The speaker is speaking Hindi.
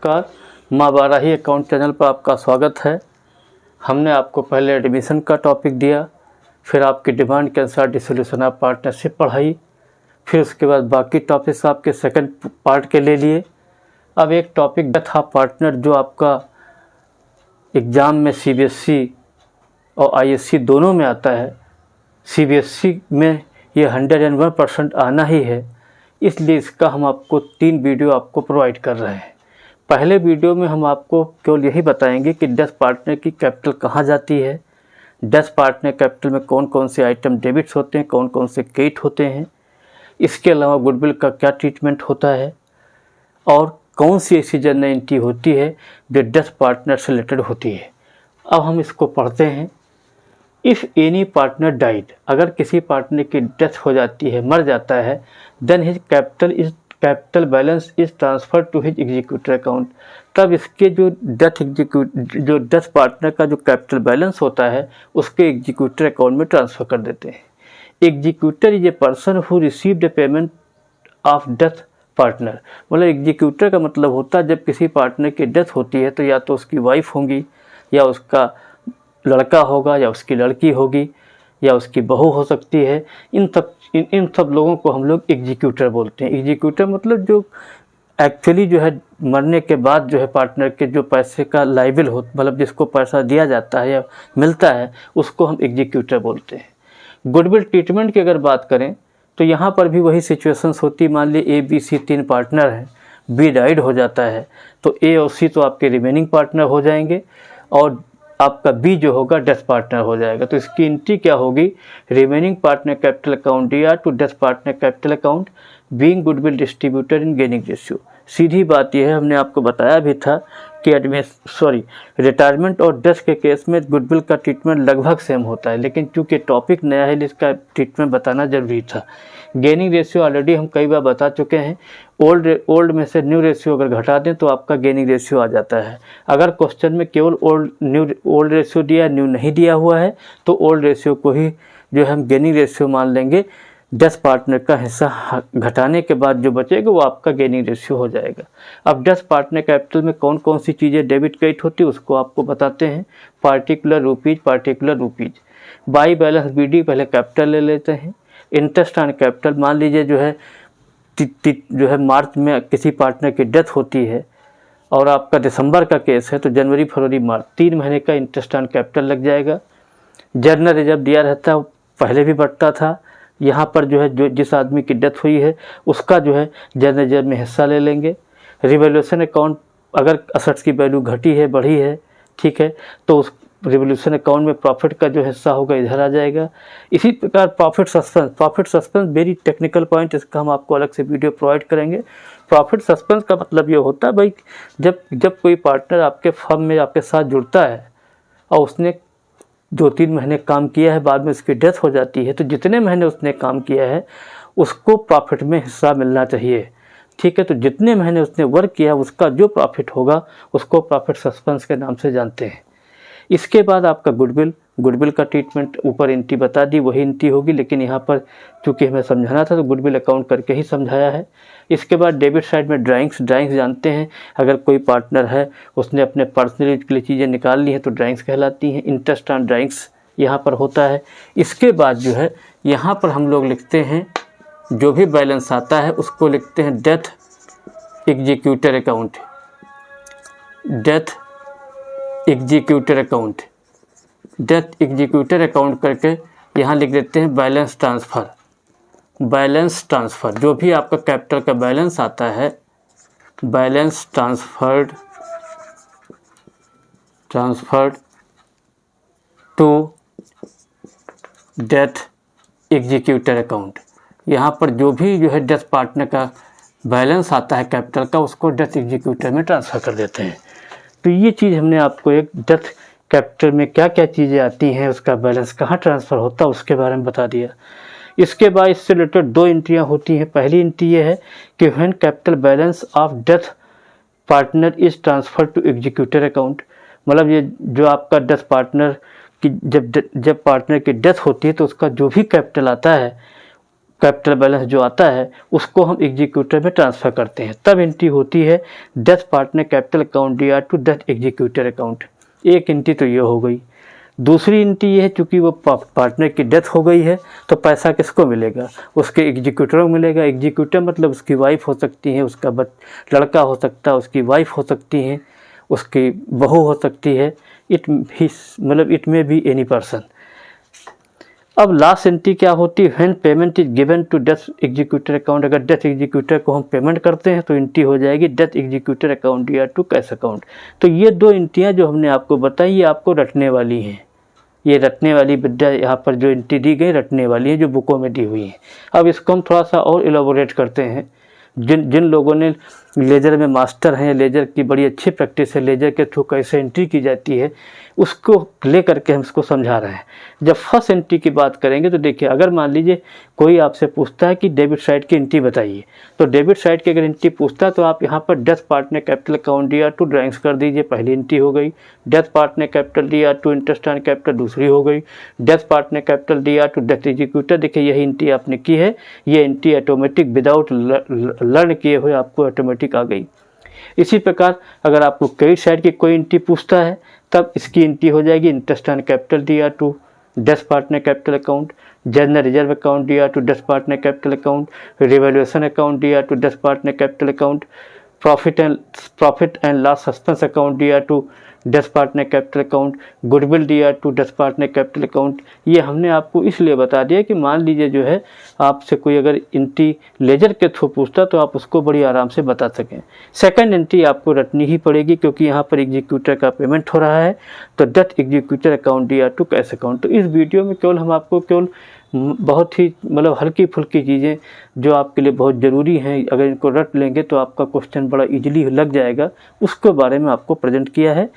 नमस्कार, माँ बाराही अकाउंट चैनल पर आपका स्वागत है। हमने आपको पहले एडमिशन का टॉपिक दिया, फिर आपकी डिमांड के अनुसार डिसोल्यूशन ऑफ पार्टनरशिप पढ़ाई, फिर उसके बाद बाकी टॉपिक्स आपके सेकंड पार्ट के ले लिए। अब एक टॉपिक डेथ ऑफ पार्टनर जो आपका एग्ज़ाम में सीबीएसई और आईएससी दोनों में आता है। सीबीएसई में ये 101% आना ही है, इसलिए इसका हम आपको 3 वीडियो आपको प्रोवाइड कर रहे हैं। पहले वीडियो में हम आपको केवल यही बताएंगे कि डेथ पार्टनर की कैपिटल कहाँ जाती है, डेथ पार्टनर कैपिटल में कौन कौन से आइटम डेबिट्स होते हैं, कौन कौन से क्रेडिट होते हैं, इसके अलावा गुडविल का क्या ट्रीटमेंट होता है और कौन सी ऐसी जनरल एंट्री होती है जो डेथ पार्टनर से रिलेटेड होती है। अब हम इसको पढ़ते हैं। इफ़ एनी पार्टनर डाइड, अगर किसी पार्टनर की डेथ हो जाती है, मर जाता है, then his capital balance is transfer to his executor account. तब इसके जो डेथ पार्टनर का जो कैपिटल बैलेंस होता है उसके एग्जीक्यूटर अकाउंट में ट्रांसफ़र कर देते हैं। Executor is a person who received A payment of death partner. मतलब एग्जीक्यूटर का मतलब होता है जब किसी पार्टनर की डेथ होती है तो या तो उसकी वाइफ होंगी या उसका लड़का होगा या उसकी लड़की होगी या उसकी बहू हो सकती है। इन सब लोगों को हम लोग एग्जीक्यूटर बोलते हैं। एग्जीक्यूटर मतलब जो एक्चुअली जो है मरने के बाद जो है पार्टनर के जो पैसे का लाइबिल हो, मतलब जिसको पैसा दिया जाता है या मिलता है, उसको हम एग्जीक्यूटर बोलते हैं। गुडविल ट्रीटमेंट की अगर बात करें तो यहाँ पर भी वही सिचुएशंस होती है। मान लीजिए ABC 3 पार्टनर हैं, B डाइड हो जाता है तो A और C तो आपके रिमेनिंग पार्टनर हो जाएंगे और आपका B जो होगा डेथ पार्टनर हो जाएगा। तो इसकी एंट्री क्या होगी, remaining partner capital account DR to death partner capital account being goodwill distributor in gaining ratio. सीधी बात यह है, हमने आपको बताया भी था कि रिटायरमेंट और डेथ के केस में गुडविल का ट्रीटमेंट लगभग सेम होता है, लेकिन चूंकि टॉपिक नया है इसका ट्रीटमेंट बताना जरूरी था। गेनिंग रेशियो ऑलरेडी हम कई बार बता चुके हैं। ओल्ड में से न्यू रेशियो अगर घटा दें तो आपका गेनिंग रेशियो आ जाता है। अगर क्वेश्चन में केवल ओल्ड रेशियो दिया, न्यू नहीं दिया हुआ है तो ओल्ड रेशियो को ही जो है हम गेनिंग रेशियो मान लेंगे। डेथ पार्टनर का हिस्सा घटाने के बाद जो बचेगा वो आपका गेनिंग रेशियो हो जाएगा। अब डेथ पार्टनर कैपिटल में कौन कौन सी चीज़ें डेबिट क्रेडिट होती है उसको आपको बताते हैं। Particular rupees by balance BD पहले कैपिटल ले लेते हैं। इंटरेस्ट ऑन कैपिटल, मान लीजिए जो है मार्च में किसी पार्टनर की डेथ होती है और आपका दिसंबर का केस है तो जनवरी फरवरी मार्च 3 महीने का इंटरेस्ट ऑन कैपिटल लग जाएगा। जनरल रिजर्व दिया रहता है, पहले भी बढ़ता था। यहाँ पर जो जिस आदमी की डेथ हुई है उसका जो है जनरल रिजर्व में हिस्सा ले लेंगे। रिवोल्यूशन अकाउंट, अगर असेट्स की वैल्यू घटी है बढ़ी है, ठीक है, तो उस रिवोल्यूशन अकाउंट में प्रॉफिट का जो हिस्सा होगा इधर आ जाएगा। इसी प्रकार profit suspense very technical point, इसका हम आपको अलग से वीडियो प्रोवाइड करेंगे। प्रॉफिट सस्पेंस का मतलब ये होता है भाई जब कोई पार्टनर आपके फर्म में आपके साथ जुड़ता है और उसने 2-3 महीने काम किया है, बाद में उसकी डेथ हो जाती है तो जितने महीने उसने काम किया है उसको प्रॉफिट में हिस्सा मिलना चाहिए, ठीक है। तो जितने महीने उसने वर्क किया उसका जो प्रॉफिट होगा उसको प्रॉफिट सस्पेंस के नाम से जानते हैं। इसके बाद आपका गुडविल का ट्रीटमेंट ऊपर एंट्री बता दी, वही एंट्री होगी, लेकिन यहाँ पर चूँकि हमें समझाना था तो गुडविल अकाउंट करके ही समझाया है। इसके बाद डेबिट साइड में ड्राइंग्स जानते हैं। अगर कोई पार्टनर है उसने अपने पर्सनल यूज के लिए चीज़ें निकाल ली हैं तो ड्राइंग्स कहलाती हैं। इंटरेस्ट ऑन ड्राइंग्स यहाँ पर होता है। इसके बाद जो है यहाँ पर हम लोग लिखते हैं जो भी बैलेंस आता है उसको लिखते हैं death executor account. Death executor account करके यहाँ लिख देते हैं बैलेंस ट्रांसफ़र। जो भी आपका कैपिटल का बैलेंस आता है, balance transferred to death executor account. यहाँ पर जो भी जो है डेथ पार्टनर का बैलेंस आता है कैपिटल का उसको डेथ एग्जीक्यूटर में ट्रांसफ़र कर देते हैं। तो ये चीज़ हमने आपको एक डेथ कैपिटल में क्या क्या चीज़ें आती हैं, उसका बैलेंस कहाँ ट्रांसफ़र होता है उसके बारे में बता दिया। इसके बाद इससे रिलेटेड 2 एंट्रियाँ होती हैं। पहली एंट्री ये है कि when capital balance of death partner is transfer to executor account. मतलब ये जो आपका डेथ पार्टनर की जब पार्टनर की डेथ होती है तो उसका जो भी कैपिटल आता है कैपिटल बैलेंस जो आता है उसको हम एग्जीक्यूटर में ट्रांसफ़र करते हैं, तब एंट्री होती है death partner capital account D R to death executor account. एक एंट्री तो ये हो गई। दूसरी एंट्री ये है, चूँकि वो पार्टनर की डेथ हो गई है तो पैसा किसको मिलेगा, उसके एग्जीक्यूटर को मिलेगा। एग्जीक्यूटर मतलब उसकी वाइफ हो सकती है, उसका लड़का हो सकता है, उसकी वाइफ हो सकती है, उसकी बहू हो सकती है, it may be any person. अब लास्ट एंट्री क्या होती है, when payment is given to death executor account. अगर डेथ एग्जीक्यूटर को हम पेमेंट करते हैं तो एंट्री हो जाएगी डेथ एग्जीक्यूटर अकाउंट या टू कैश अकाउंट। तो ये दो एंट्रियाँ जो हमने आपको बताई ये आपको रटने वाली हैं। ये रटने वाली विद्या यहाँ पर जो एंट्री दी गई रटने वाली है, जो बुकों में दी हुई है। अब इसको हम थोड़ा सा और एलाबोरेट करते हैं। जिन लोगों ने लेजर में मास्टर हैं, लेजर की बड़ी अच्छी प्रैक्टिस है, लेजर के थ्रू कैसे एंट्री की जाती है उसको ले करके हम इसको समझा रहे हैं। जब फर्स्ट एंट्री की बात करेंगे तो देखिए, अगर मान लीजिए कोई आपसे पूछता है कि डेबिट साइड की एंट्री बताइए, तो डेबिट साइड की अगर एंट्री पूछता है तो आप यहाँ पर death partner capital account D R to drawings कर दीजिए, पहली एंट्री हो गई। Death partner capital D R to interest on capital दूसरी हो गई। Death partner capital D R to death executor, देखिए यही एंट्री आपने की है, ये एंट्री ऑटोमेटिक विदाउट लर्न किए हुए आपको ऑटोमेटिक आ गई। इसी प्रकार अगर आपको क्रेडिट साइड की कोई एंट्री पूछता है तब इसकी एंट्री हो जाएगी interest on capital D R to death partner capital account, general reserve account D R to death partner capital account, revaluation account D R to death partner capital account, profit and loss suspense account D R to death partner capital account, goodwill D R to death partner capital account. ये हमने आपको इसलिए बता दिया कि मान लीजिए जो है आपसे कोई अगर एंट्री लेजर के थ्रू पूछता तो आप उसको बड़ी आराम से बता सकें। सेकंड एंट्री आपको रटनी ही पड़ेगी क्योंकि यहाँ पर एग्जीक्यूटर का पेमेंट हो रहा है, तो death executor account D R to cash account. तो इस वीडियो में केवल हम आपको केवल बहुत ही मतलब हल्की फुल्की चीज़ें जो आपके लिए बहुत ज़रूरी हैं, अगर इनको रट लेंगे तो आपका क्वेश्चन बड़ा इजीली लग जाएगा, उसके बारे में आपको प्रेजेंट किया है।